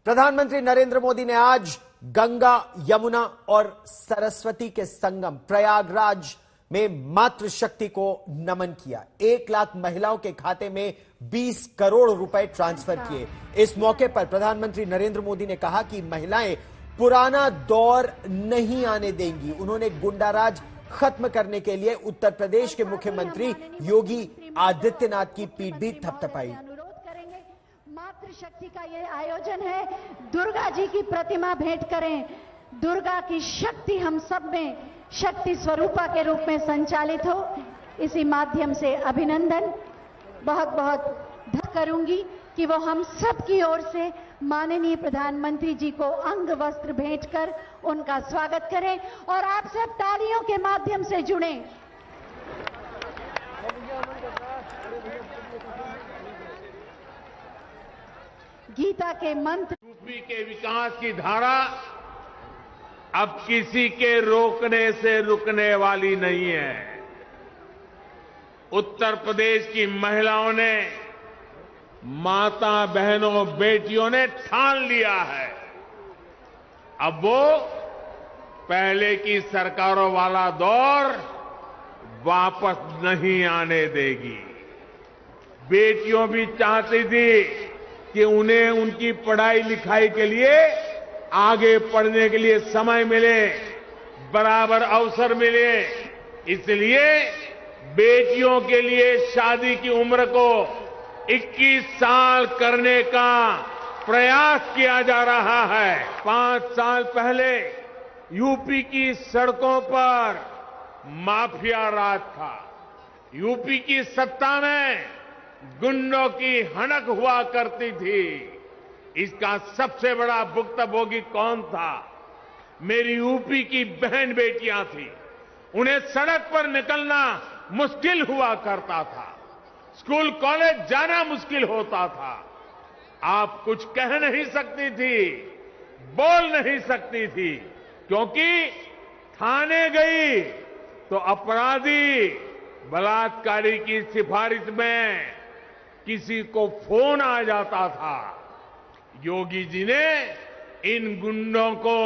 प्रधानमंत्री नरेंद्र मोदी ने आज गंगा, यमुना और सरस्वती के संगम प्रयागराज में मातृशक्ति को नमन किया। 1 लाख महिलाओं के खाते में 20 करोड़ रुपए ट्रांसफर किए। इस मौके पर प्रधानमंत्री नरेंद्र मोदी ने कहा कि महिलाएं पुराना दौर नहीं आने देंगी। उन्होंने गुंडाराज खत्म करने के लिए उत्तर प्रदेश के मुख्यमंत्री योगी आदित्यनाथ की पीठ भी थपथपाई। मातृशक्ति का ये आयोजन है, दुर्गा जी की प्रतिमा भेंट करें। दुर्गा की शक्ति हम सब में शक्ति स्वरूपा के रूप में संचालित हो, इसी माध्यम से अभिनंदन बहुत बहुत करूंगी कि वो हम सब की ओर से माननीय प्रधानमंत्री जी को अंग वस्त्र भेंट कर उनका स्वागत करें और आप सब तालियों के माध्यम से जुड़ें। गीता के मंत्र, यूपी के विकास की धारा अब किसी के रोकने से रुकने वाली नहीं है। उत्तर प्रदेश की महिलाओं ने, माता बहनों बेटियों ने ठान लिया है, अब वो पहले की सरकारों वाला दौर वापस नहीं आने देगी। बेटियों भी चाहती थी कि उन्हें उनकी पढ़ाई लिखाई के लिए, आगे पढ़ने के लिए समय मिले, बराबर अवसर मिले। इसलिए बेटियों के लिए शादी की उम्र को 21 साल करने का प्रयास किया जा रहा है। 5 साल पहले यूपी की सड़कों पर माफिया राज था। यूपी की सत्ता में गुंडों की हनक हुआ करती थी। इसका सबसे बड़ा भुक्तभोगी कौन था? मेरी यूपी की बहन बेटियां थी। उन्हें सड़क पर निकलना मुश्किल हुआ करता था, स्कूल कॉलेज जाना मुश्किल होता था। आप कुछ कह नहीं सकती थी, बोल नहीं सकती थी, क्योंकि थाने गई तो अपराधी बलात्कारी की सिफारिश में किसी को फोन आ जाता था। योगी जी ने इन गुंडों को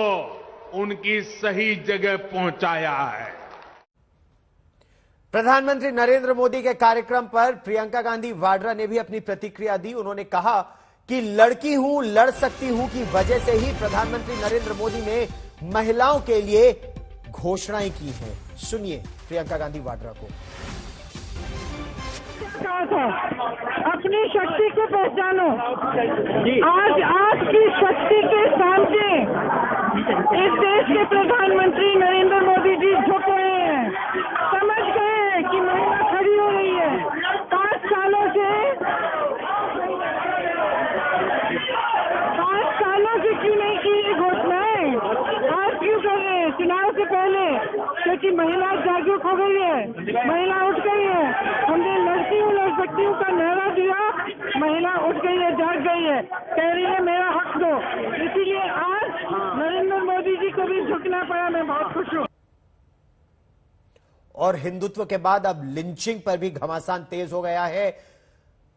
उनकी सही जगह पहुंचाया है। प्रधानमंत्री नरेंद्र मोदी के कार्यक्रम पर प्रियंका गांधी वाड्रा ने भी अपनी प्रतिक्रिया दी। उन्होंने कहा कि लड़की हूं, लड़ सकती हूं की वजह से ही प्रधानमंत्री नरेंद्र मोदी ने महिलाओं के लिए घोषणाएं की हैं। सुनिए प्रियंका गांधी वाड्रा को। कहा था अपनी शक्ति को पहचानो। आज आपकी शक्ति के सामने इस देश के प्रधानमंत्री नरेंद्र मोदी जी झुक रहे हैं, समझ गए हैं कि महिला खड़ी हो रही है। 5 सालों से क्यों नहीं की ये घोषणाएं? आज क्यों कर रहे हैं? चुनाव से पहले, क्योंकि महिला जागरूक हो गई है, महिला उठ गई है। हमने लड़की हूँ, लड़ सकती हूँ का नारा दिया, महिला उठ गई है, जाग गई है, कह रही है मेरा हक दो। इसीलिए आज नरेंद्र मोदी जी को भी झुकना पड़ा। मैं बहुत खुश हूँ। और हिंदुत्व के बाद अब लिंचिंग पर भी घमासान तेज हो गया है।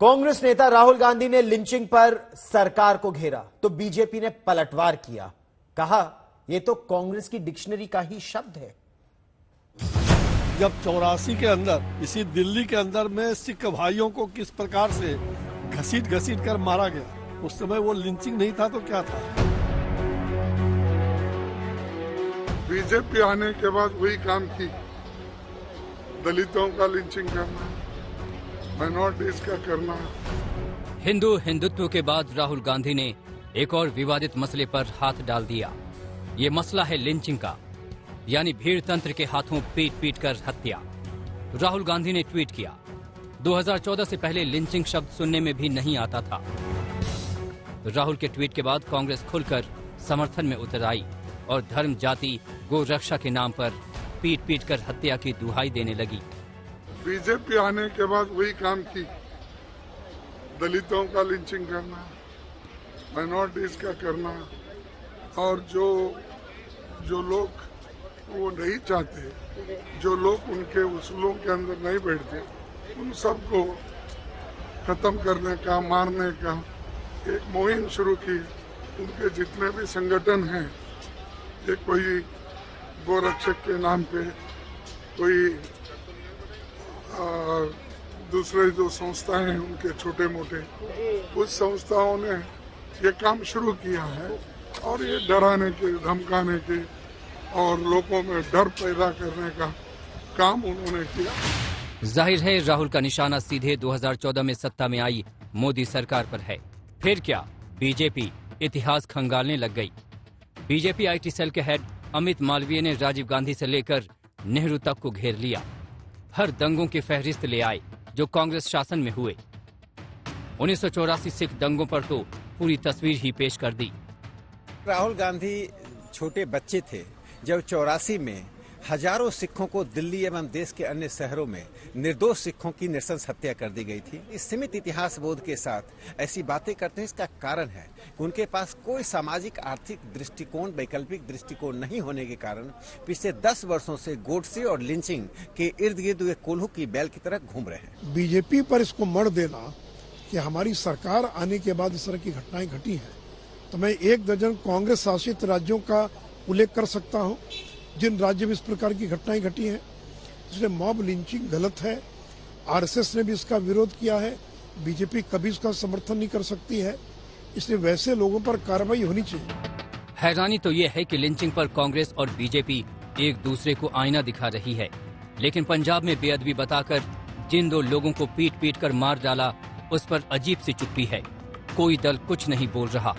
कांग्रेस नेता राहुल गांधी ने लिंचिंग पर सरकार को घेरा तो बीजेपी ने पलटवार किया। कहा यह तो कांग्रेस की डिक्शनरी का ही शब्द है। जब 84 के अंदर इसी दिल्ली के अंदर में सिख भाइयों को किस प्रकार से घसीट कर मारा गया, उस समय वो लिंचिंग नहीं था तो क्या था? बीजेपी आने के बाद वही काम की, दलितों का लिंचिंग करना, माइनॉरिटीज का करना। हिंदुत्व के बाद राहुल गांधी ने एक और विवादित मसले पर हाथ डाल दिया। ये मसला है लिंचिंग का, यानी भीड़ तंत्र के हाथों पीट कर हत्या। राहुल गांधी ने ट्वीट किया, 2014 से पहले लिंचिंग शब्द सुनने में भी नहीं आता था। राहुल के ट्वीट के बाद कांग्रेस खुलकर समर्थन में उतर आई और धर्म, जाति, गो रक्षा के नाम पर पीट कर हत्या की दुहाई देने लगी। बीजेपी आने के बाद वही काम की, दलितों का लिंचिंग करना, माइनॉरिटीज का करना, और जो लोग वो नहीं चाहते, जो लोग उनके उसूलों के अंदर नहीं बैठते, उन सबको खत्म करने का, मारने का एक मुहिम शुरू की। उनके जितने भी संगठन हैं, ये कोई गोरक्षक के नाम पे, कोई दूसरे जो संस्थाएं हैं उनके छोटे मोटे, कुछ संस्थाओं ने ये काम शुरू किया है और ये डराने के, धमकाने के और लोगों में डर पैदा करने का काम उन्होंने किया। जाहिर है राहुल का निशाना सीधे 2014 में सत्ता में आई मोदी सरकार पर है। फिर क्या बीजेपी इतिहास खंगालने लग गई। बीजेपी आईटी सेल के हेड अमित मालवीय ने राजीव गांधी से लेकर नेहरू तक को घेर लिया। हर दंगों की फहरिस्त ले आए जो कांग्रेस शासन में हुए। 1984 सिख दंगों पर तो पूरी तस्वीर ही पेश कर दी। राहुल गांधी छोटे बच्चे थे जब 84 में हजारों सिखों को दिल्ली एवं देश के अन्य शहरों में निर्दोष सिखों की नृशंस हत्या कर दी गई थी। इस सीमित इतिहास बोध के साथ ऐसी बातें करते हैं, इसका कारण है कि उनके पास कोई सामाजिक आर्थिक दृष्टिकोण, वैकल्पिक दृष्टिकोण नहीं होने के कारण पिछले 10 वर्षों से गोडसे और लिंचिंग के इर्द गिर्द वे कोल्हू की बैल की तरह घूम रहे हैं। बीजेपी पर इसको मर देना कि हमारी सरकार आने के बाद इस तरह की घटनाएं घटी हैं, तो मैं 1 दर्जन कांग्रेस शासित राज्यों का उल्लेख कर सकता हूं जिन राज्य में इस प्रकार की घटनाएं घटी हैं। इसलिए मॉब लिंचिंग गलत है। आरएसएस ने भी इसका विरोध किया है, बीजेपी कभी इसका समर्थन नहीं कर सकती है, इसलिए वैसे लोगों पर कार्रवाई होनी चाहिए। हैरानी तो ये है कि लिंचिंग पर कांग्रेस और बीजेपी एक दूसरे को आईना दिखा रही है, लेकिन पंजाब में बेअदबी बताकर जिन 2 लोगों को पीट पीट कर मार डाला उस पर अजीब सी चुप्पी है। कोई दल कुछ नहीं बोल रहा,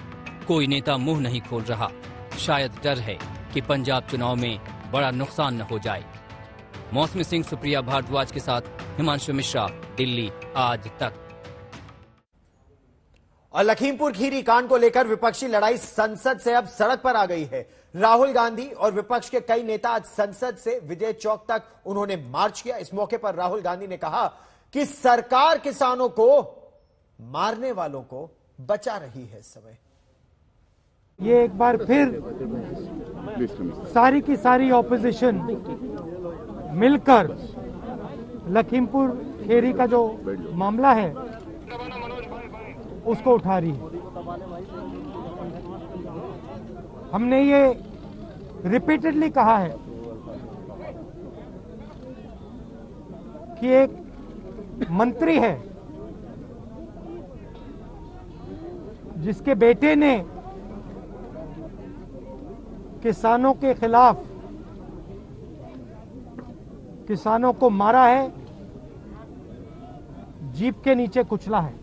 कोई नेता मुंह नहीं खोल रहा। शायद डर है कि पंजाब चुनाव में बड़ा नुकसान न हो जाए। मौसमी सिंह, सुप्रिया भारद्वाज के साथ हिमांशु मिश्रा, दिल्ली आज तक। और लखीमपुर खीरी कांड को लेकर विपक्षी लड़ाई संसद से अब सड़क पर आ गई है। राहुल गांधी और विपक्ष के कई नेता आज संसद से विजय चौक तक उन्होंने मार्च किया। इस मौके पर राहुल गांधी ने कहा कि सरकार किसानों को मारने वालों को बचा रही है। इस समय ये एक बार फिर सारी की सारी ऑपोजिशन मिलकर लखीमपुर खेरी का जो मामला है उसको उठा रही है। हमने ये रिपीटेडली कहा है कि एक मंत्री है जिसके बेटे ने किसानों के खिलाफ किसानों को मारा है, जीप के नीचे कुचला है।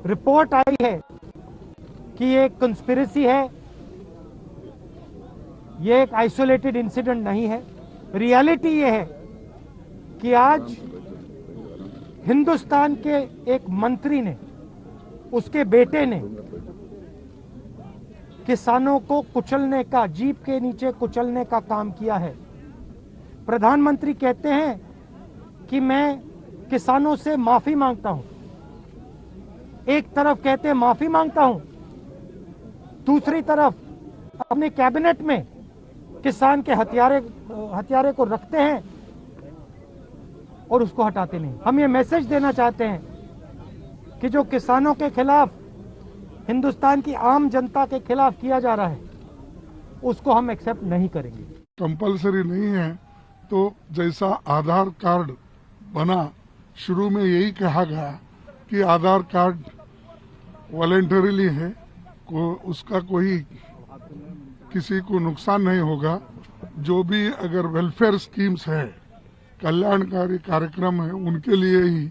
रिपोर्ट आई है कि ये एक कंस्पिरेसी है, ये एक आइसोलेटेड इंसिडेंट नहीं है। रियलिटी ये है कि आज हिंदुस्तान के एक मंत्री ने, उसके बेटे ने किसानों को कुचलने का, जीप के नीचे कुचलने का काम किया है। प्रधानमंत्री कहते हैं कि मैं किसानों से माफी मांगता हूं। एक तरफ कहते हैं माफी मांगता हूं, दूसरी तरफ अपने कैबिनेट में किसान के हथियारे को रखते हैं और उसको हटाते नहीं। हम ये मैसेज देना चाहते हैं कि जो किसानों के खिलाफ, हिंदुस्तान की आम जनता के खिलाफ किया जा रहा है, उसको हम एक्सेप्ट नहीं करेंगे। कंपलसरी नहीं है, तो जैसा आधार कार्ड बना, शुरू में यही कहा गया कि आधार कार्ड वॉलेंटरीली है, उसका कोई किसी को नुकसान नहीं होगा। जो भी अगर वेलफेयर स्कीम्स है, कल्याणकारी कार्यक्रम है, उनके लिए ही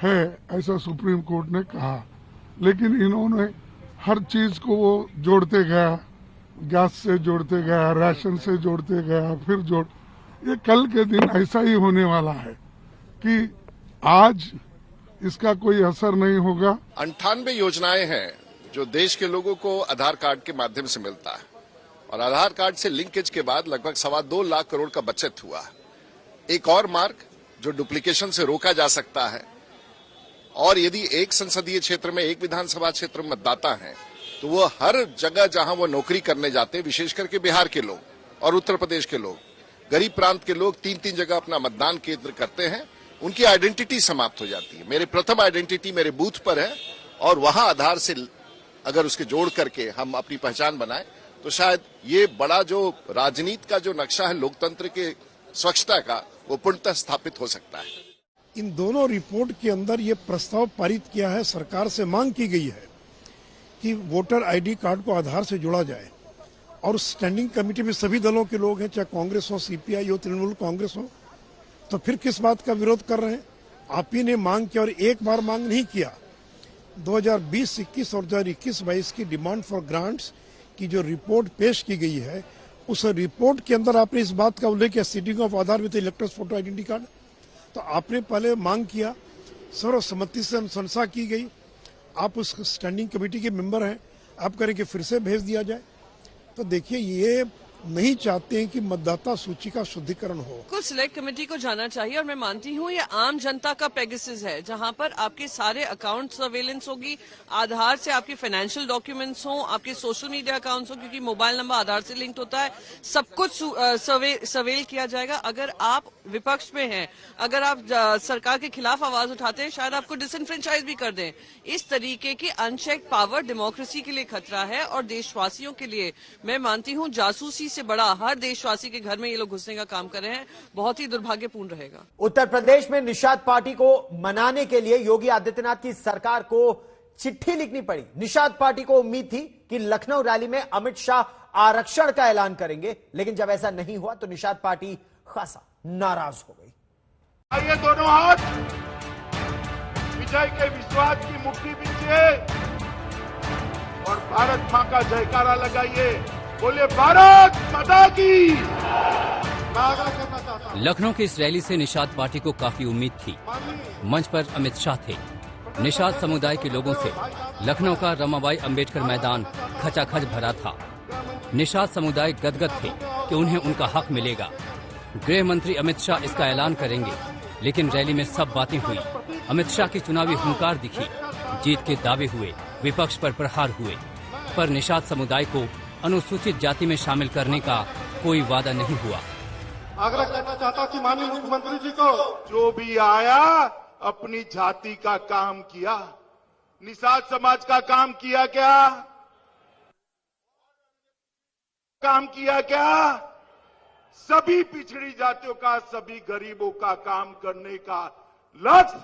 है, ऐसा सुप्रीम कोर्ट ने कहा। लेकिन इन्होंने हर चीज को वो जोड़ते गया, गैस से जोड़ते गया, राशन से जोड़ते गया, फिर ये कल के दिन ऐसा ही होने वाला है कि आज इसका कोई असर नहीं होगा। 98 योजनाएं हैं जो देश के लोगों को आधार कार्ड के माध्यम से मिलता है, और आधार कार्ड से लिंकेज के बाद लगभग 2.25 लाख करोड़ का बचत हुआ। एक और मार्ग जो डुप्लीकेशन से रोका जा सकता है, और यदि एक संसदीय क्षेत्र में, एक विधानसभा क्षेत्र में मतदाता हैं, तो वो हर जगह जहां वो नौकरी करने जाते हैं, विशेष करके बिहार के लोग और उत्तर प्रदेश के लोग, गरीब प्रांत के लोग 3-3 जगह अपना मतदान केंद्र करते हैं, उनकी आइडेंटिटी समाप्त हो जाती है। मेरे प्रथम आइडेंटिटी मेरे बूथ पर है, और वहां आधार से अगर उसके जोड़ करके हम अपनी पहचान बनाएं तो शायद ये बड़ा जो राजनीति का जो नक्शा है लोकतंत्र के स्वच्छता का, वो पूर्णतः स्थापित हो सकता है। इन दोनों रिपोर्ट के अंदर ये प्रस्ताव पारित किया है, सरकार से मांग की गई है कि वोटर आईडी कार्ड को आधार से जोड़ा जाए, और स्टैंडिंग कमेटी में सभी दलों के लोग हैं, चाहे कांग्रेस हो, सीपीआई हो, तृणमूल कांग्रेस हो, तो फिर किस बात का विरोध कर रहे हैं? आप ही ने मांग किया और एक बार मांग नहीं किया। 2020-21 और 2021-22 की डिमांड फॉर ग्रांट्स की जो रिपोर्ट पेश की गई है, उस रिपोर्ट के अंदर आपने इस बात का उल्लेख किया seating of Aadhaar with electors photo identity card, तो आपने पहले मांग किया, सर्वसम्मति से अनुशंसा की गई, आप उस स्टैंडिंग कमेटी के मेंबर हैं, आप करें कि फिर से भेज दिया जाए। तो देखिए, ये नहीं चाहते हैं कि मतदाता सूची का शुद्धिकरण हो। कुछ सिलेक्ट कमेटी को जाना चाहिए, और मैं मानती हूँ ये आम जनता का पेगासस है, जहाँ पर आपके सारे अकाउंट सर्वेलेंस होगी, आधार से आपके फाइनेंशियल डॉक्यूमेंट्स हों, आपके सोशल मीडिया अकाउंट्स हों, क्योंकि मोबाइल नंबर आधार से लिंक्ड होता है, सब कुछ सर्वेल किया जाएगा। अगर आप विपक्ष में हैं, अगर आप सरकार के खिलाफ आवाज उठाते हैं, शायद आपको डिसइनफ्रेंचाइज भी कर दें। इस तरीके की अनचेक पावर डेमोक्रेसी के लिए खतरा है, और देशवासियों के लिए मैं मानती हूँ जासूसी से बड़ा हर देशवासी के घर में ये लोग घुसने का काम कर रहे हैं, बहुत ही दुर्भाग्यपूर्ण रहेगा। उत्तर प्रदेश में निषाद पार्टी को मनाने के लिए योगी आदित्यनाथ की सरकार को चिट्ठी लिखनी पड़ी। निषाद पार्टी को उम्मीद थी कि लखनऊ रैली में अमित शाह आरक्षण का ऐलान करेंगे, लेकिन जब ऐसा नहीं हुआ तो निषाद पार्टी खासा नाराज हो गई। आइए दोनों हाथ विजय के विश्वास की मुट्ठी बींचिए और भारत मां का जयकारा लगाइए। बोले भारत माता की। लखनऊ की इस रैली से निषाद पार्टी को काफी उम्मीद थी। मंच पर अमित शाह थे। निषाद समुदाय के लोगों से लखनऊ का रमाबाई अंबेडकर मैदान खचाखच भरा था। निषाद समुदाय गदगद थे कि उन्हें उनका हक मिलेगा। गृह मंत्री अमित शाह इसका ऐलान करेंगे, लेकिन रैली में सब बातें हुई। अमित शाह की चुनावी हुंकार दिखी, जीत के दावे हुए, विपक्ष पर प्रहार हुए, पर निषाद समुदाय को अनुसूचित जाति में शामिल करने का कोई वादा नहीं हुआ। आग्रह करना चाहता कि माननीय मुख्यमंत्री जी को, जो भी आया अपनी जाति का काम किया, निषाद समाज का काम किया क्या? काम किया क्या? सभी पिछड़ी जातियों का, सभी गरीबों का काम करने का लक्ष्य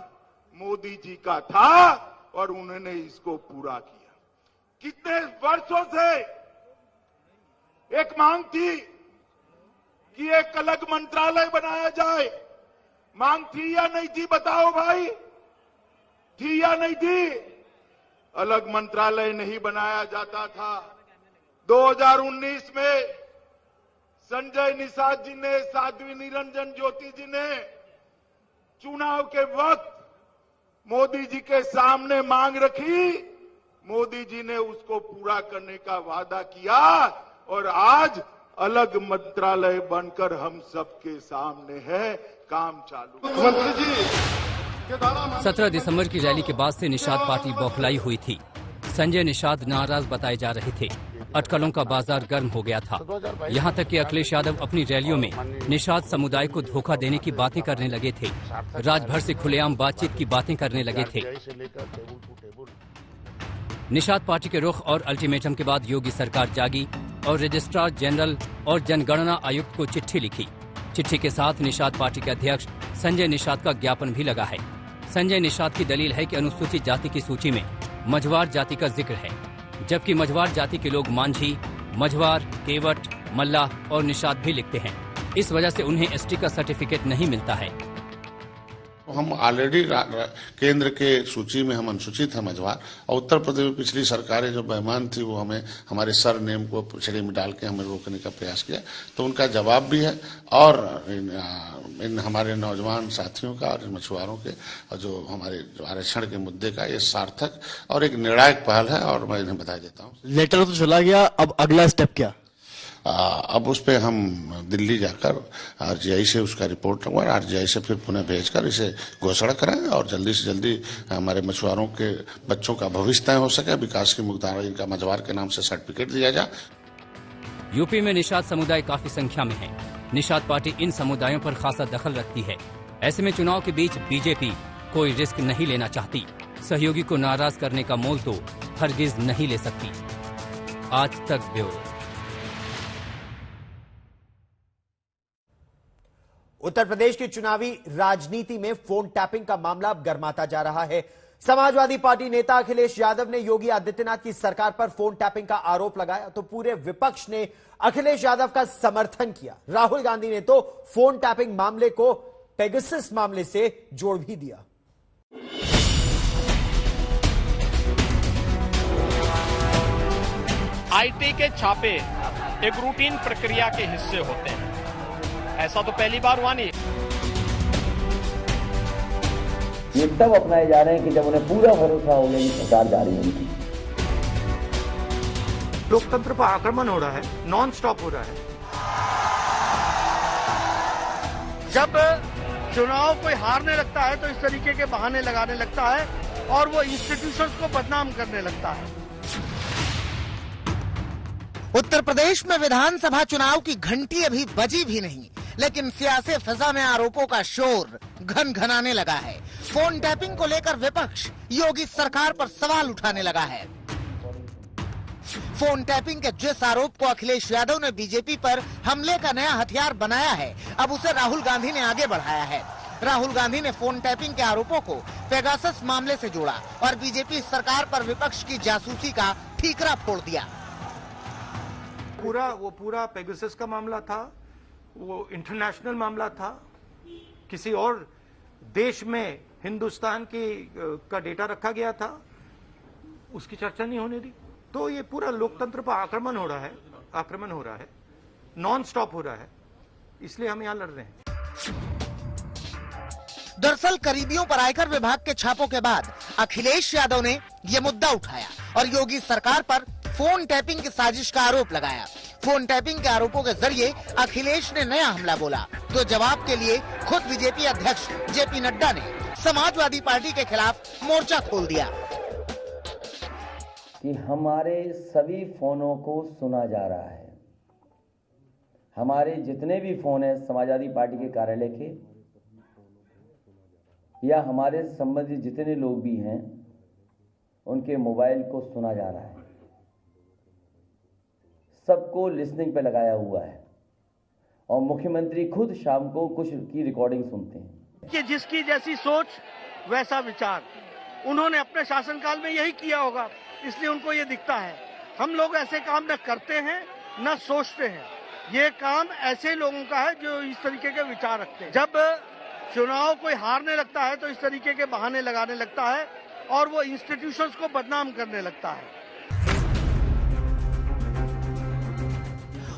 मोदी जी का था, और उन्होंने इसको पूरा किया। कितने वर्षों से एक मांग थी कि एक अलग मंत्रालय बनाया जाए। मांग थी या नहीं थी? बताओ भाई, थी या नहीं थी? अलग मंत्रालय नहीं बनाया जाता था। 2019 में संजय निषाद जी ने, साध्वी निरंजन ज्योति जी ने चुनाव के वक्त मोदी जी के सामने मांग रखी। मोदी जी ने उसको पूरा करने का वादा किया, और आज अलग मंत्रालय बनकर हम सबके सामने है, काम चालू। मुख्यमंत्री जी 17 दिसंबर की रैली के बाद से निषाद पार्टी बौखलाई हुई थी। संजय निषाद नाराज बताए जा रहे थे। अटकलों का बाजार गर्म हो गया था। यहाँ तक कि अखिलेश यादव अपनी रैलियों में निषाद समुदाय को धोखा देने की बातें करने लगे थे। राजभर से खुलेआम बातचीत की बातें करने लगे थे। निषाद पार्टी के रुख और अल्टीमेटम के बाद योगी सरकार जागी और रजिस्ट्रार जनरल और जनगणना आयुक्त को चिट्ठी लिखी। चिट्ठी के साथ निषाद पार्टी के अध्यक्ष संजय निषाद का ज्ञापन भी लगा है। संजय निषाद की दलील है कि अनुसूचित जाति की सूची में मझवार जाति का जिक्र है, जबकि मझवार जाति के लोग मांझी, मझवार, केवट, मल्लाह और निषाद भी लिखते हैं। इस वजह से उन्हें एसटी का सर्टिफिकेट नहीं मिलता है। हम ऑलरेडी केंद्र के सूची में हम अनुसूचित है मझवार, और उत्तर प्रदेश में पिछली सरकारें जो बेईमान थी वो हमें हमारे सर नेम को पिछड़े में डाल के हमें रोकने का प्रयास किया, तो उनका जवाब भी है। और इन हमारे नौजवान साथियों का और मछुआरों के और जो हमारे आरक्षण के मुद्दे का ये सार्थक और एक निर्णायक पहल है, और मैं इन्हें बधाई देता हूँ। लेटर तो चला गया, अब अगला स्टेप क्या? अब उस पर हम दिल्ली जाकर आरजीआई से उसका रिपोर्ट लगवा, आरजीआई से फिर पुनः भेजकर इसे घोषणा कराएं, और जल्दी से जल्दी हमारे मछुआरों के बच्चों का भविष्य तय हो सके, विकास की मुख्तार इनका मझवार के नाम से सर्टिफिकेट दिया जाए। यूपी में निषाद समुदाय काफी संख्या में है। निषाद पार्टी इन समुदायों पर खासा दखल रखती है। ऐसे में चुनाव के बीच बीजेपी कोई रिस्क नहीं लेना चाहती। सहयोगी को नाराज करने का मोल तो हरगिज नहीं ले सकती। आज तक ब्यूरो। उत्तर प्रदेश की चुनावी राजनीति में फोन टैपिंग का मामला अब गर्माता जा रहा है। समाजवादी पार्टी नेता अखिलेश यादव ने योगी आदित्यनाथ की सरकार पर फोन टैपिंग का आरोप लगाया तो पूरे विपक्ष ने अखिलेश यादव का समर्थन किया। राहुल गांधी ने तो फोन टैपिंग मामले को पेगासस मामले से जोड़ भी दिया। आईटी के छापे एक रूटीन प्रक्रिया के हिस्से होते हैं, ऐसा तो पहली बार हुआ नहीं। ये तब अपनाए जा रहे हैं कि जब उन्हें पूरा भरोसा हो गया कि सरकार जारी होगी। लोकतंत्र पर आक्रमण हो रहा है, नॉन स्टॉप हो रहा है। जब चुनाव कोई हारने लगता है तो इस तरीके के बहाने लगाने लगता है और वो इंस्टीट्यूशंस को बदनाम करने लगता है। उत्तर प्रदेश में विधानसभा चुनाव की घंटी अभी बजी भी नहीं, लेकिन सियासी फिजा में आरोपों का शोर घनघनाने लगा है। फोन टैपिंग को लेकर विपक्ष योगी सरकार पर सवाल उठाने लगा है। फोन टैपिंग के जिस आरोप को अखिलेश यादव ने बीजेपी पर हमले का नया हथियार बनाया है, अब उसे राहुल गांधी ने आगे बढ़ाया है। राहुल गांधी ने फोन टैपिंग के आरोपों को पेगासस मामले से जोड़ा और बीजेपी सरकार पर विपक्ष की जासूसी का ठीकरा फोड़ दिया। पूरा पेगासस का मामला था, वो इंटरनेशनल मामला था। किसी और देश में हिंदुस्तान का डेटा रखा गया था, उसकी चर्चा नहीं होने दी। तो ये पूरा लोकतंत्र पर आक्रमण हो रहा है, नॉन स्टॉप हो रहा है, इसलिए हम यहां लड़ रहे हैं। दरअसल करीबियों पर आयकर विभाग के छापों के बाद अखिलेश यादव ने ये मुद्दा उठाया और योगी सरकार पर फोन टैपिंग की साजिश का आरोप लगाया। फोन टैपिंग के आरोपों के जरिए अखिलेश ने नया हमला बोला तो जवाब के लिए खुद बीजेपी अध्यक्ष जेपी नड्डा ने समाजवादी पार्टी के खिलाफ मोर्चा खोल दिया कि हमारे सभी फोनों को सुना जा रहा है। हमारे जितने भी फोन हैं समाजवादी पार्टी के कार्यालय के या हमारे संबंधित जितने लोग भी हैं उनके मोबाइल को सुना जा रहा है। सबको लिसनिंग पे लगाया हुआ है और मुख्यमंत्री खुद शाम को कुछ की रिकॉर्डिंग सुनते हैं कि जिसकी जैसी सोच वैसा विचार, उन्होंने अपने शासनकाल में यही किया होगा, इसलिए उनको ये दिखता है। हम लोग ऐसे काम न करते हैं न सोचते हैं। ये काम ऐसे लोगों का है जो इस तरीके के विचार रखते हैं। जब चुनाव कोई हारने लगता है तो इस तरीके के बहाने लगाने लगता है और वो इंस्टीट्यूशंस को बदनाम करने लगता है।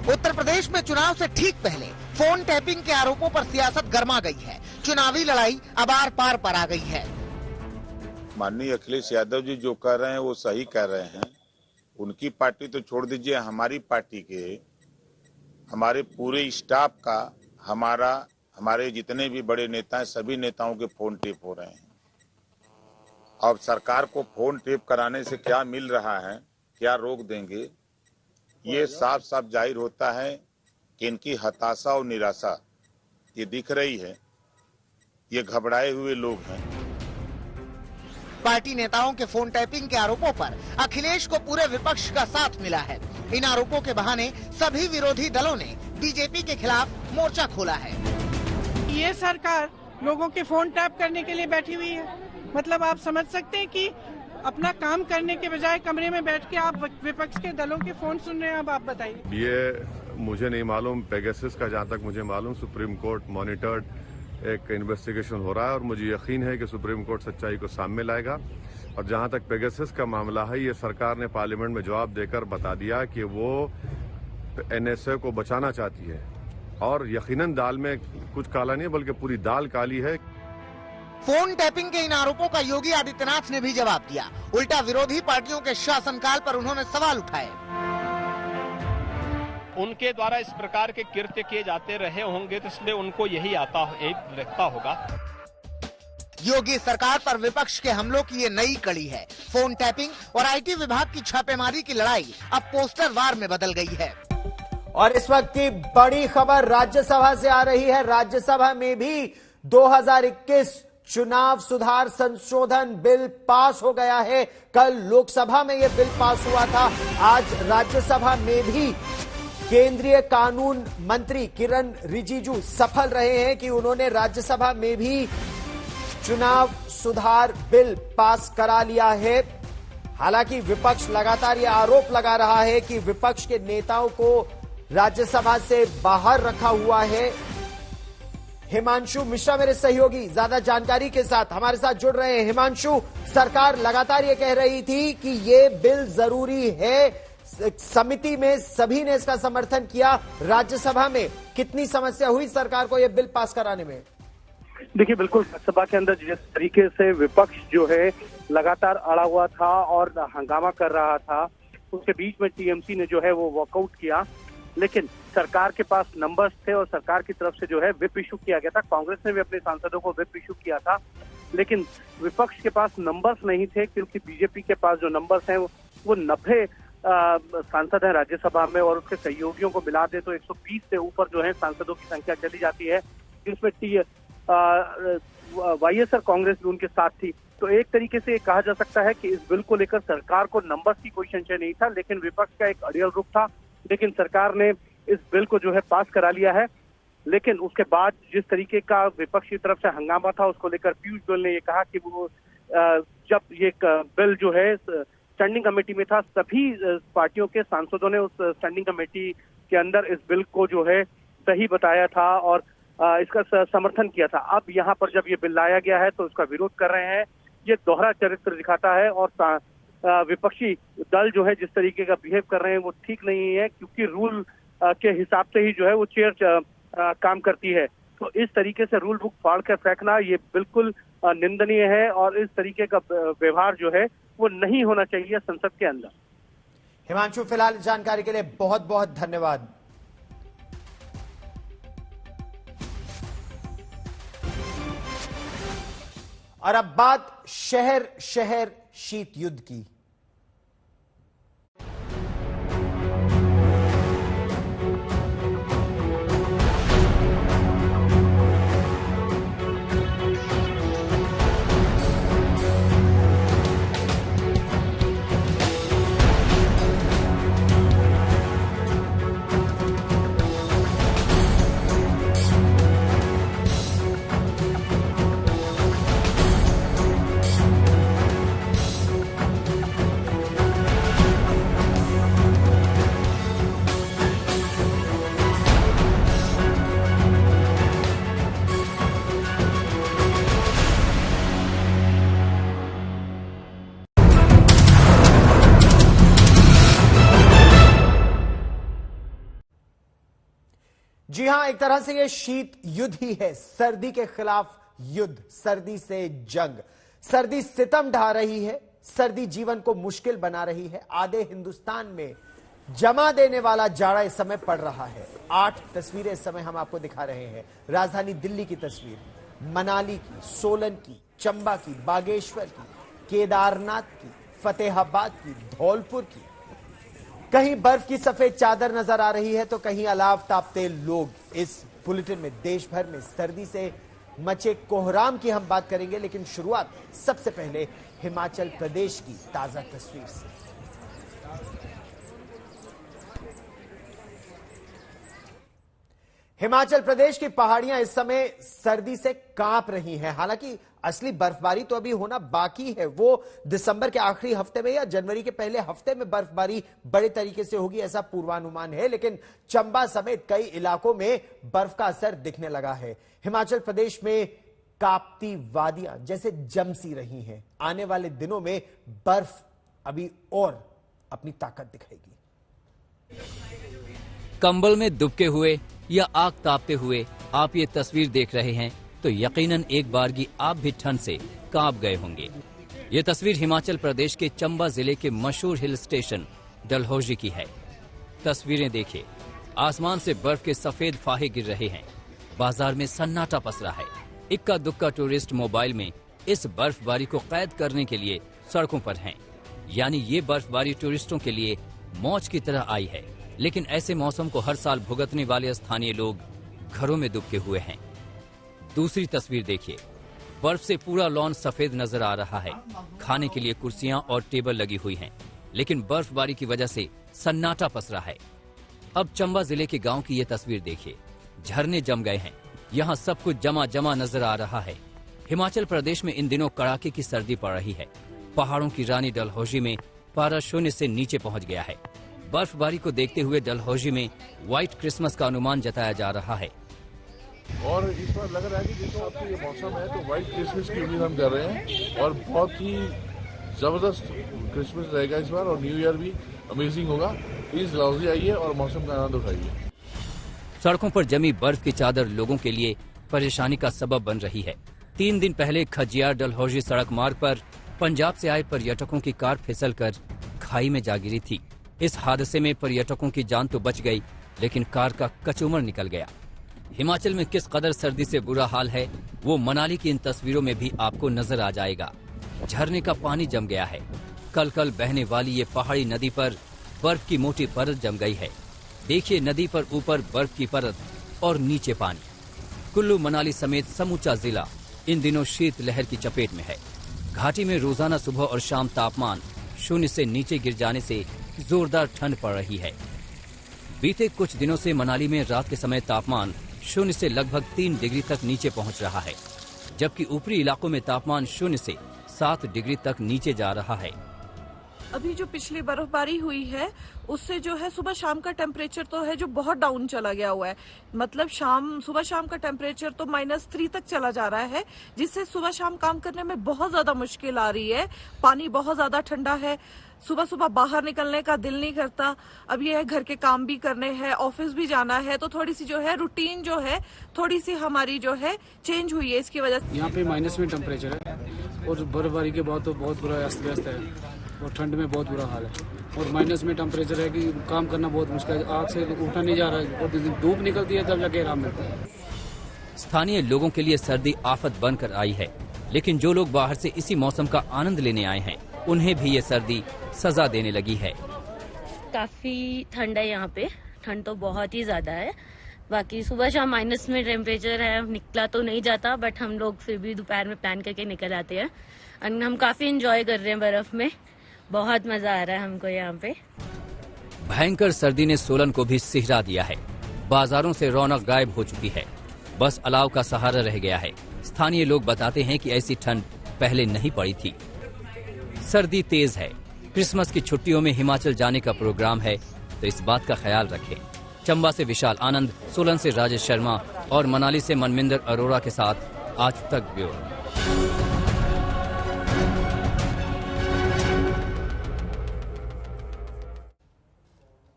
उत्तर प्रदेश में चुनाव से ठीक पहले फोन टैपिंग के आरोपों पर सियासत गर्मा गई है। चुनावी लड़ाई अब आर पार पर आ गई है। माननीय अखिलेश यादव जी जो कर रहे हैं वो सही कर रहे हैं। उनकी पार्टी तो छोड़ दीजिए, हमारी पार्टी के हमारे पूरे स्टाफ का हमारे जितने भी बड़े नेता हैं सभी नेताओं के फोन टेप हो रहे हैं। अब सरकार को फोन टेप कराने से क्या मिल रहा है, क्या रोक देंगे, ये साफ साफ जाहिर होता है कि इनकी हताशा और निराशा ये दिख रही है। ये घबराए हुए लोग हैं। पार्टी नेताओं के फोन टैपिंग के आरोपों पर अखिलेश को पूरे विपक्ष का साथ मिला है। इन आरोपों के बहाने सभी विरोधी दलों ने बीजेपी के खिलाफ मोर्चा खोला है। ये सरकार लोगों के फोन टैप करने के लिए बैठी हुई है। मतलब आप समझ सकते हैं कि अपना काम करने के बजाय कमरे में बैठ के आप विपक्ष के दलों के फोन सुन रहे हैं। अब आप बताइए। ये मुझे नहीं मालूम, पेगासस का जहाँ तक मुझे मालूम सुप्रीम कोर्ट मॉनिटर्ड एक इन्वेस्टिगेशन हो रहा है और मुझे यकीन है कि सुप्रीम कोर्ट सच्चाई को सामने लाएगा। और जहाँ तक पेगासस का मामला है, ये सरकार ने पार्लियामेंट में जवाब देकर बता दिया कि वो एनएसए को बचाना चाहती है और यकीनन दाल में कुछ काला नहीं बल्कि पूरी दाल काली है। फोन टैपिंग के इन आरोपों का योगी आदित्यनाथ ने भी जवाब दिया। उल्टा विरोधी पार्टियों के शासनकाल पर उन्होंने सवाल उठाए। उनके द्वारा इस प्रकार के कृत्य किए जाते रहे होंगे तो इसलिए उनको यही लगता होगा। योगी सरकार पर विपक्ष के हमलों की ये नई कड़ी है। फोन टैपिंग और आईटी विभाग की छापेमारी की लड़ाई अब पोस्टर वार में बदल गई है। और इस वक्त की बड़ी खबर राज्यसभा से आ रही है। राज्यसभा में भी 2021 चुनाव सुधार संशोधन बिल पास हो गया है। कल लोकसभा में यह बिल पास हुआ था। आज राज्यसभा में भी केंद्रीय कानून मंत्री किरण रिजिजू सफल रहे हैं कि उन्होंने राज्यसभा में भी चुनाव सुधार बिल पास करा लिया है। हालांकि विपक्ष लगातार यह आरोप लगा रहा है कि विपक्ष के नेताओं को राज्यसभा से बाहर रखा हुआ है। हिमांशु मिश्रा मेरे सहयोगी ज्यादा जानकारी के साथ हमारे साथ जुड़ रहे हैं। हिमांशु, सरकार लगातार ये कह रही थी कि ये बिल जरूरी है, समिति में सभी ने इसका समर्थन किया, राज्यसभा में कितनी समस्या हुई सरकार को यह बिल पास कराने में? देखिए, बिल्कुल सभा के अंदर जिस तरीके से विपक्ष जो है लगातार अड़ा हुआ था और हंगामा कर रहा था, उसके बीच में टीएमसी ने जो है वो वॉकआउट किया। लेकिन सरकार के पास नंबर्स थे और सरकार की तरफ से जो है व्हिप इशू किया गया था। कांग्रेस ने भी अपने सांसदों को व्हिप इशू किया था, लेकिन विपक्ष के पास नंबर्स नहीं थे, क्योंकि बीजेपी के पास जो नंबर्स हैं वो 90 सांसद है राज्यसभा में, और उसके सहयोगियों को मिला दे तो 120 से ऊपर जो है सांसदों की संख्या चली जाती है, जिसमें वाईएसआर कांग्रेस भी उनके साथ थी। तो एक तरीके से कहा जा सकता है कि इस बिल को लेकर सरकार को नंबर्स की कोई संशय नहीं था, लेकिन विपक्ष का एक अड़ियल रुख था। लेकिन सरकार ने इस बिल को जो है पास करा लिया है। लेकिन उसके बाद जिस तरीके का विपक्ष की तरफ से हंगामा था, उसको लेकर पीयूष गोयल ने ये कहा कि वो जब ये बिल जो है स्टैंडिंग कमेटी में था, सभी पार्टियों के सांसदों ने उस स्टैंडिंग कमेटी के अंदर इस बिल को जो है सही बताया था और इसका समर्थन किया था। अब यहाँ पर जब ये बिल लाया गया है तो उसका विरोध कर रहे हैं। ये दोहरा चरित्र दिखाता है और विपक्षी दल जो है जिस तरीके का बिहेव कर रहे हैं वो ठीक नहीं है, क्योंकि रूल के हिसाब से ही जो है वो चेयर काम करती है। तो इस तरीके से रूल बुक फाड़ कर फेंकना ये बिल्कुल निंदनीय है और इस तरीके का व्यवहार जो है वो नहीं होना चाहिए संसद के अंदर। हिमांशु, फिलहाल जानकारी के लिए बहुत बहुत धन्यवाद। और अब बात शहर शहर शीत युद्ध की। जी हां, एक तरह से यह शीत युद्ध ही है, सर्दी के खिलाफ युद्ध, सर्दी से जंग। सर्दी सितम ढा रही है, सर्दी जीवन को मुश्किल बना रही है। आधे हिंदुस्तान में जमा देने वाला जाड़ा इस समय पड़ रहा है। 8 तस्वीरें इस समय हम आपको दिखा रहे हैं। राजधानी दिल्ली की तस्वीर, मनाली की, सोलन की, चंबा की, बागेश्वर की, केदारनाथ की, फतेहाबाद की, धौलपुर की। कहीं बर्फ की सफेद चादर नजर आ रही है तो कहीं अलाव तापते लोग। इस बुलेटिन में देश भर में सर्दी से मचे कोहराम की हम बात करेंगे, लेकिन शुरुआत सबसे पहले हिमाचल प्रदेश की ताजा तस्वीर से। हिमाचल प्रदेश की पहाड़ियां इस समय सर्दी से कांप रही हैं। हालांकि असली बर्फबारी तो अभी होना बाकी है, वो दिसंबर के आखिरी हफ्ते में या जनवरी के पहले हफ्ते में बर्फबारी बड़े तरीके से होगी, ऐसा पूर्वानुमान है। लेकिन चंबा समेत कई इलाकों में बर्फ का असर दिखने लगा है। हिमाचल प्रदेश में कांपती वादियां जैसे जमसी रही हैं। आने वाले दिनों में बर्फ अभी और अपनी ताकत दिखाएगी। कंबल में दुबके हुए या आग तापते हुए आप ये तस्वीर देख रहे हैं तो यकीनन एक बारगी आप भी ठंड से कांप गए होंगे। ये तस्वीर हिमाचल प्रदेश के चंबा जिले के मशहूर हिल स्टेशन डलहौजी की है। तस्वीरें देखिए, आसमान से बर्फ के सफेद फाहे गिर रहे हैं। बाजार में सन्नाटा पसरा है। इक्का दुक्का टूरिस्ट मोबाइल में इस बर्फबारी को कैद करने के लिए सड़कों पर हैं। यानी ये बर्फबारी टूरिस्टों के लिए मौज की तरह आई है। लेकिन ऐसे मौसम को हर साल भुगतने वाले स्थानीय लोग घरों में दुबके हुए हैं। दूसरी तस्वीर देखिए, बर्फ से पूरा लॉन सफेद नजर आ रहा है। खाने के लिए कुर्सियां और टेबल लगी हुई हैं, लेकिन बर्फबारी की वजह से सन्नाटा पसरा है। अब चंबा जिले के गांव की ये तस्वीर देखिए। झरने जम गए हैं, यहाँ सब कुछ जमा जमा नजर आ रहा है। हिमाचल प्रदेश में इन दिनों कड़ाके की सर्दी पड़ रही है। पहाड़ों की रानी डलहौजी में पारा शून्य से नीचे पहुंच गया है। बर्फबारी को देखते हुए डलहौजी में व्हाइट क्रिसमस का अनुमान जताया जा रहा है। और इस बार लग रहा है कि जिस हिसाब से ये मौसम है तो व्हाइट क्रिसमस की उम्मीद हम कर रहे हैं और बहुत ही जबरदस्त क्रिसमस रहेगा इस बार और न्यू ईयर भी अमेजिंग होगा। प्लीज डलहौजी आइए और मौसम का आनंद उठाइए। सड़कों पर जमी बर्फ की चादर लोगों के लिए परेशानी का सबब बन रही है। 3 दिन पहले खजियार डलहौजी सड़क मार्ग पर पंजाब से आए पर्यटकों की कार फिसलकर खाई में जा गिरी थी। इस हादसे में पर्यटकों की जान तो बच गई, लेकिन कार का कचूमर निकल गया। हिमाचल में किस कदर सर्दी से बुरा हाल है वो मनाली की इन तस्वीरों में भी आपको नजर आ जाएगा। झरने का पानी जम गया है। कल कल बहने वाली ये पहाड़ी नदी पर बर्फ की मोटी परत जम गई है। देखिए, नदी पर ऊपर बर्फ की परत और नीचे पानी। कुल्लू मनाली समेत समूचा जिला इन दिनों शीत लहर की चपेट में है। घाटी में रोजाना सुबह और शाम तापमान शून्य से नीचे गिर जाने से जोरदार ठंड पड़ रही है। बीते कुछ दिनों से मनाली में रात के समय तापमान शून्य से लगभग 3 डिग्री तक नीचे पहुंच रहा है, जबकि ऊपरी इलाकों में तापमान शून्य से 7 डिग्री तक नीचे जा रहा है। अभी जो पिछली बर्फबारी हुई है उससे जो है सुबह शाम का टेम्परेचर तो है जो बहुत डाउन चला गया हुआ है। मतलब सुबह शाम का टेम्परेचर तो -3 तक चला जा रहा है, जिससे सुबह शाम काम करने में बहुत ज्यादा मुश्किल आ रही है। पानी बहुत ज्यादा ठंडा है, सुबह सुबह बाहर निकलने का दिल नहीं करता। अब ये है घर के काम भी करने हैं, ऑफिस भी जाना है, तो थोड़ी सी जो है रूटीन जो है थोड़ी सी हमारी जो है चेंज हुई है इसकी वजह से। यहाँ पे माइनस में टेम्परेचर है और बर्फबारी के बाद तो बहुत बुरा अस्त व्यस्त है और ठंड में बहुत बुरा हाल है और माइनस में टेम्परेचर है कि काम करना बहुत मुश्किल है। आग से उठा नहीं जा रहा है और धूप निकलती है तब जाके आराम मिलता है। स्थानीय लोगों के लिए सर्दी आफत बनकर आई है, लेकिन जो लोग बाहर से इसी मौसम का आनंद लेने आए हैं उन्हें भी ये सर्दी सजा देने लगी है। काफी ठंड है यहाँ पे, ठंड तो बहुत ही ज्यादा है। बाकी सुबह शाम माइनस में टेम्परेचर है, निकला तो नहीं जाता, बट हम लोग फिर भी दोपहर में प्लान करके निकल आते हैं। हम काफी एंजॉय कर रहे हैं बर्फ में, बहुत मजा आ रहा है हमको यहाँ पे। भयंकर सर्दी ने सोलन को भी सिहरा दिया है। बाजारों से रौनक गायब हो चुकी है, बस अलाव का सहारा रह गया है। स्थानीय लोग बताते हैं कि ऐसी ठंड पहले नहीं पड़ी थी। सर्दी तेज है। क्रिसमस की छुट्टियों में हिमाचल जाने का प्रोग्राम है, तो इस बात का ख्याल रखें। चंबा से विशाल आनंद, सोलन से राजेश शर्मा और मनाली से मनमिंदर अरोड़ा के साथ आज तक ब्यूरो।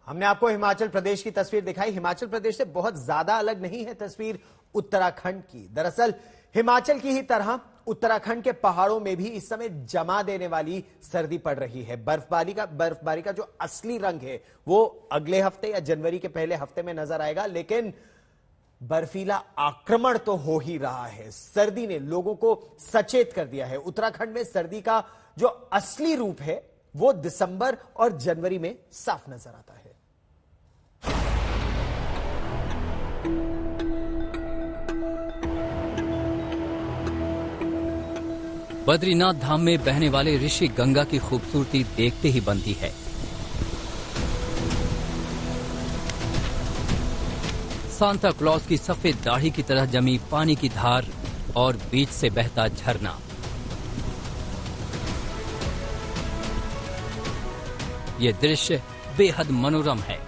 हमने आपको हिमाचल प्रदेश की तस्वीर दिखाई। हिमाचल प्रदेश से बहुत ज्यादा अलग नहीं है तस्वीर उत्तराखंड की। दरअसल हिमाचल की ही तरह उत्तराखंड के पहाड़ों में भी इस समय जमा देने वाली सर्दी पड़ रही है। बर्फबारी का जो असली रंग है वो अगले हफ्ते या जनवरी के पहले हफ्ते में नजर आएगा, लेकिन बर्फीला आक्रमण तो हो ही रहा है। सर्दी ने लोगों को सचेत कर दिया है। उत्तराखंड में सर्दी का जो असली रूप है वो दिसंबर और जनवरी में साफ नजर आता है। बद्रीनाथ धाम में बहने वाले ऋषि गंगा की खूबसूरती देखते ही बनती है। सांता क्लॉज की सफेद दाढ़ी की तरह जमी पानी की धार और बीच से बहता झरना, ये दृश्य बेहद मनोरम है।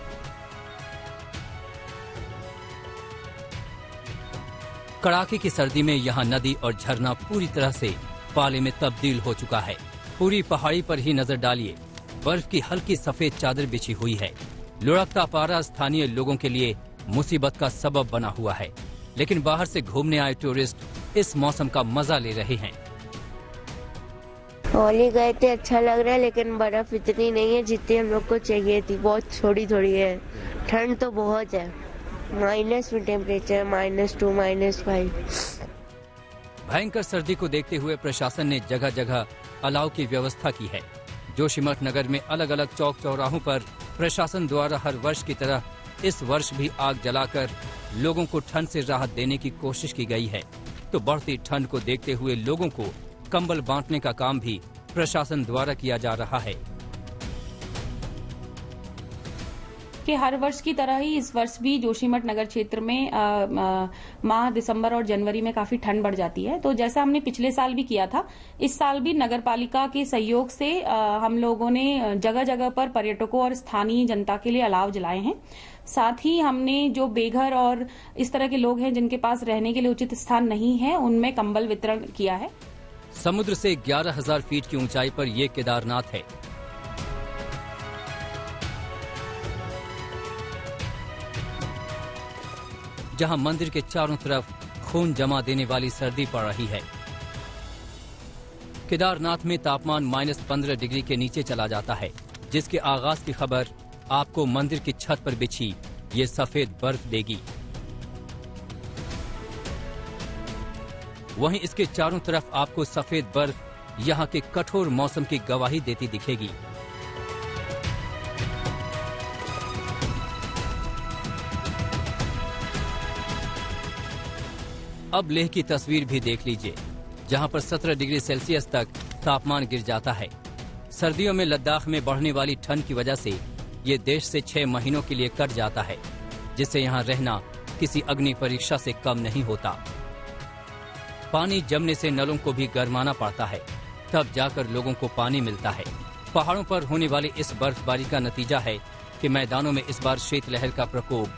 कड़ाके की सर्दी में यहाँ नदी और झरना पूरी तरह से पाले में तब्दील हो चुका है। पूरी पहाड़ी पर ही नजर डालिए, बर्फ की हल्की सफेद चादर बिछी हुई है। लुढ़कता पारा स्थानीय लोगों के लिए मुसीबत का सबब बना हुआ है, लेकिन बाहर से घूमने आए टूरिस्ट इस मौसम का मजा ले रहे हैं। होली गए थे, अच्छा लग रहा है, लेकिन बर्फ इतनी नहीं है जितनी हम लोग को चाहिए थी। बहुत थोड़ी थोड़ी है, ठंड तो बहुत है। माइनस में टेम्परेचर, -2, -5। भयंकर सर्दी को देखते हुए प्रशासन ने जगह जगह अलाव की व्यवस्था की है। जोशीमठ नगर में अलग अलग चौक चौराहों पर प्रशासन द्वारा हर वर्ष की तरह इस वर्ष भी आग जलाकर लोगों को ठंड से राहत देने की कोशिश की गई है। तो बढ़ती ठंड को देखते हुए लोगों को कंबल बांटने का काम भी प्रशासन द्वारा किया जा रहा है। कि हर वर्ष की तरह ही इस वर्ष भी जोशीमठ नगर क्षेत्र में माह दिसंबर और जनवरी में काफी ठंड बढ़ जाती है। तो जैसा हमने पिछले साल भी किया था, इस साल भी नगर पालिका के सहयोग से हम लोगों ने जगह जगह पर पर्यटकों और स्थानीय जनता के लिए अलाव जलाए हैं। साथ ही हमने जो बेघर और इस तरह के लोग हैं जिनके पास रहने के लिए उचित स्थान नहीं है, उनमें कंबल वितरण किया है। समुद्र से 11,000 फीट की ऊंचाई पर ये केदारनाथ है। जहां मंदिर के चारों तरफ खून जमा देने वाली सर्दी पड़ रही है। केदारनाथ में तापमान -15 डिग्री के नीचे चला जाता है, जिसके आगाज की खबर आपको मंदिर की छत पर बिछी ये सफेद बर्फ देगी। वहीं इसके चारों तरफ आपको सफेद बर्फ यहाँ के कठोर मौसम की गवाही देती दिखेगी। अब लेह की तस्वीर भी देख लीजिए, जहां पर 17 डिग्री सेल्सियस तक तापमान गिर जाता है। सर्दियों में लद्दाख में बढ़ने वाली ठंड की वजह से ये देश से 6 महीनों के लिए कट जाता है, जिससे यहाँ रहना किसी अग्नि परीक्षा से कम नहीं होता। पानी जमने से नलों को भी गरमाना पड़ता है, तब जाकर लोगों को पानी मिलता है। पहाड़ों पर होने वाली इस बर्फबारी का नतीजा है कि मैदानों में इस बार शीतलहर का प्रकोप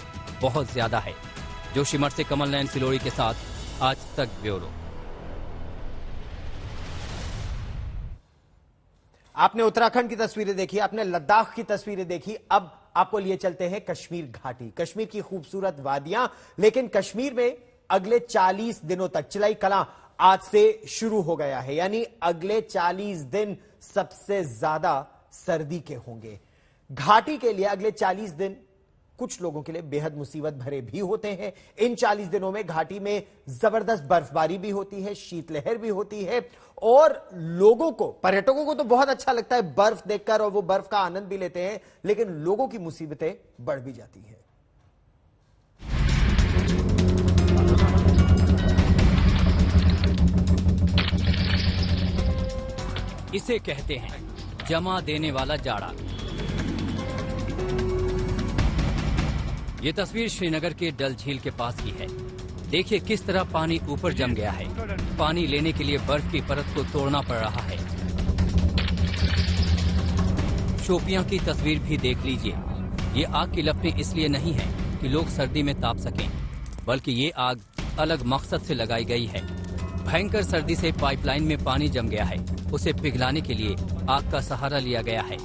बहुत ज्यादा है। जोशीमठ से कमल नयन सिलोड़ी के साथ आज तक ब्यूरो। आपने उत्तराखंड की तस्वीरें देखी, आपने लद्दाख की तस्वीरें देखी, अब आपको लिए चलते हैं कश्मीर घाटी। कश्मीर की खूबसूरत वादियां, लेकिन कश्मीर में अगले 40 दिनों तक चिलाई कलां आज से शुरू हो गया है, यानी अगले 40 दिन सबसे ज्यादा सर्दी के होंगे। घाटी के लिए अगले 40 दिन कुछ लोगों के लिए बेहद मुसीबत भरे भी होते हैं। इन 40 दिनों में घाटी में जबरदस्त बर्फबारी भी होती है, शीतलहर भी होती है, और लोगों को, पर्यटकों को तो बहुत अच्छा लगता है बर्फ देखकर और वो बर्फ का आनंद भी लेते हैं, लेकिन लोगों की मुसीबतें बढ़ भी जाती है। इसे कहते हैं जमा देने वाला जाड़ा। ये तस्वीर श्रीनगर के डल झील के पास की है। देखिए किस तरह पानी ऊपर जम गया है। पानी लेने के लिए बर्फ की परत को तोड़ना पड़ रहा है। शोपियां की तस्वीर भी देख लीजिए। ये आग की लपटें इसलिए नहीं है कि लोग सर्दी में ताप सकें, बल्कि ये आग अलग मकसद से लगाई गई है। भयंकर सर्दी से पाइपलाइन में पानी जम गया है, उसे पिघलाने के लिए आग का सहारा लिया गया है।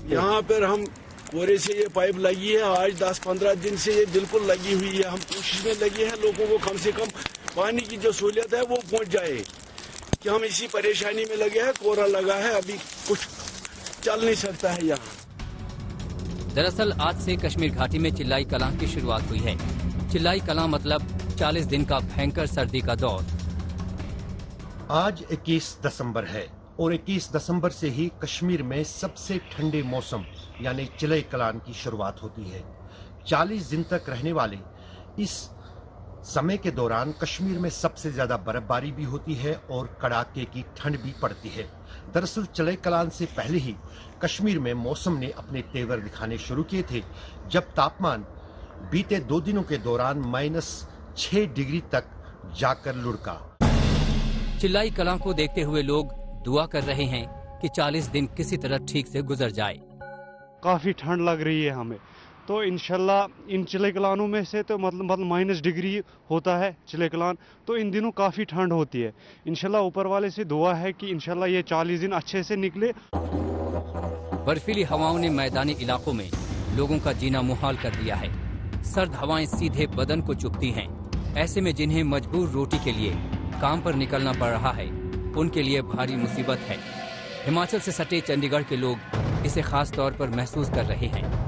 यहाँ पर हम कोरे से ये पाइप लगी है, आज 10-15 दिन से ये बिल्कुल लगी हुई है। हम कोशिश में लगे हैं लोगों को कम से कम पानी की जो सहूलियत है वो पहुँच जाए, कि हम इसी परेशानी में लगे हैं। कोरा लगा है, अभी कुछ चल नहीं सकता है यहाँ। दरअसल आज से कश्मीर घाटी में चिल्लाई कलां की शुरुआत हुई है। चिल्लाई कलां मतलब 40 दिन का भयंकर सर्दी का दौर। आज 21 दिसंबर है और 21 दिसंबर से ही कश्मीर में सबसे ठंडे मौसम यानी चिल्लाई कलां की शुरुआत होती है। 40 दिन तक रहने वाले इस समय के दौरान कश्मीर में सबसे ज्यादा बर्फबारी भी होती है और कड़ाके की ठंड भी पड़ती है। दरअसल चिल्लाई कलां से पहले ही कश्मीर में मौसम ने अपने तेवर दिखाने शुरू किए थे, जब तापमान बीते 2 दिनों के दौरान -6 डिग्री तक जाकर लुढ़का। चिल्लाई कलां को देखते हुए लोग दुआ कर रहे हैं कि 40 दिन किसी तरह ठीक से गुजर जाए। काफ़ी ठंड लग रही है हमें, तो इंशाल्लाह इन चिल्लाई कलानों में से तो मतलब -, डिग्री होता है चिल्लाई कलान, तो इन दिनों काफ़ी ठंड होती है। इंशाल्लाह ऊपर वाले से दुआ है कि इंशाल्लाह ये 40 दिन अच्छे से निकले। बर्फीली हवाओं ने मैदानी इलाकों में लोगों का जीना मुहाल कर दिया है। सर्द हवाएं सीधे बदन को चुभती हैं। ऐसे में जिन्हें मजबूर रोटी के लिए काम पर निकलना पड़ रहा है, उनके लिए भारी मुसीबत है। हिमाचल से सटे चंडीगढ़ के लोग इसे खास तौर पर महसूस कर रहे हैं।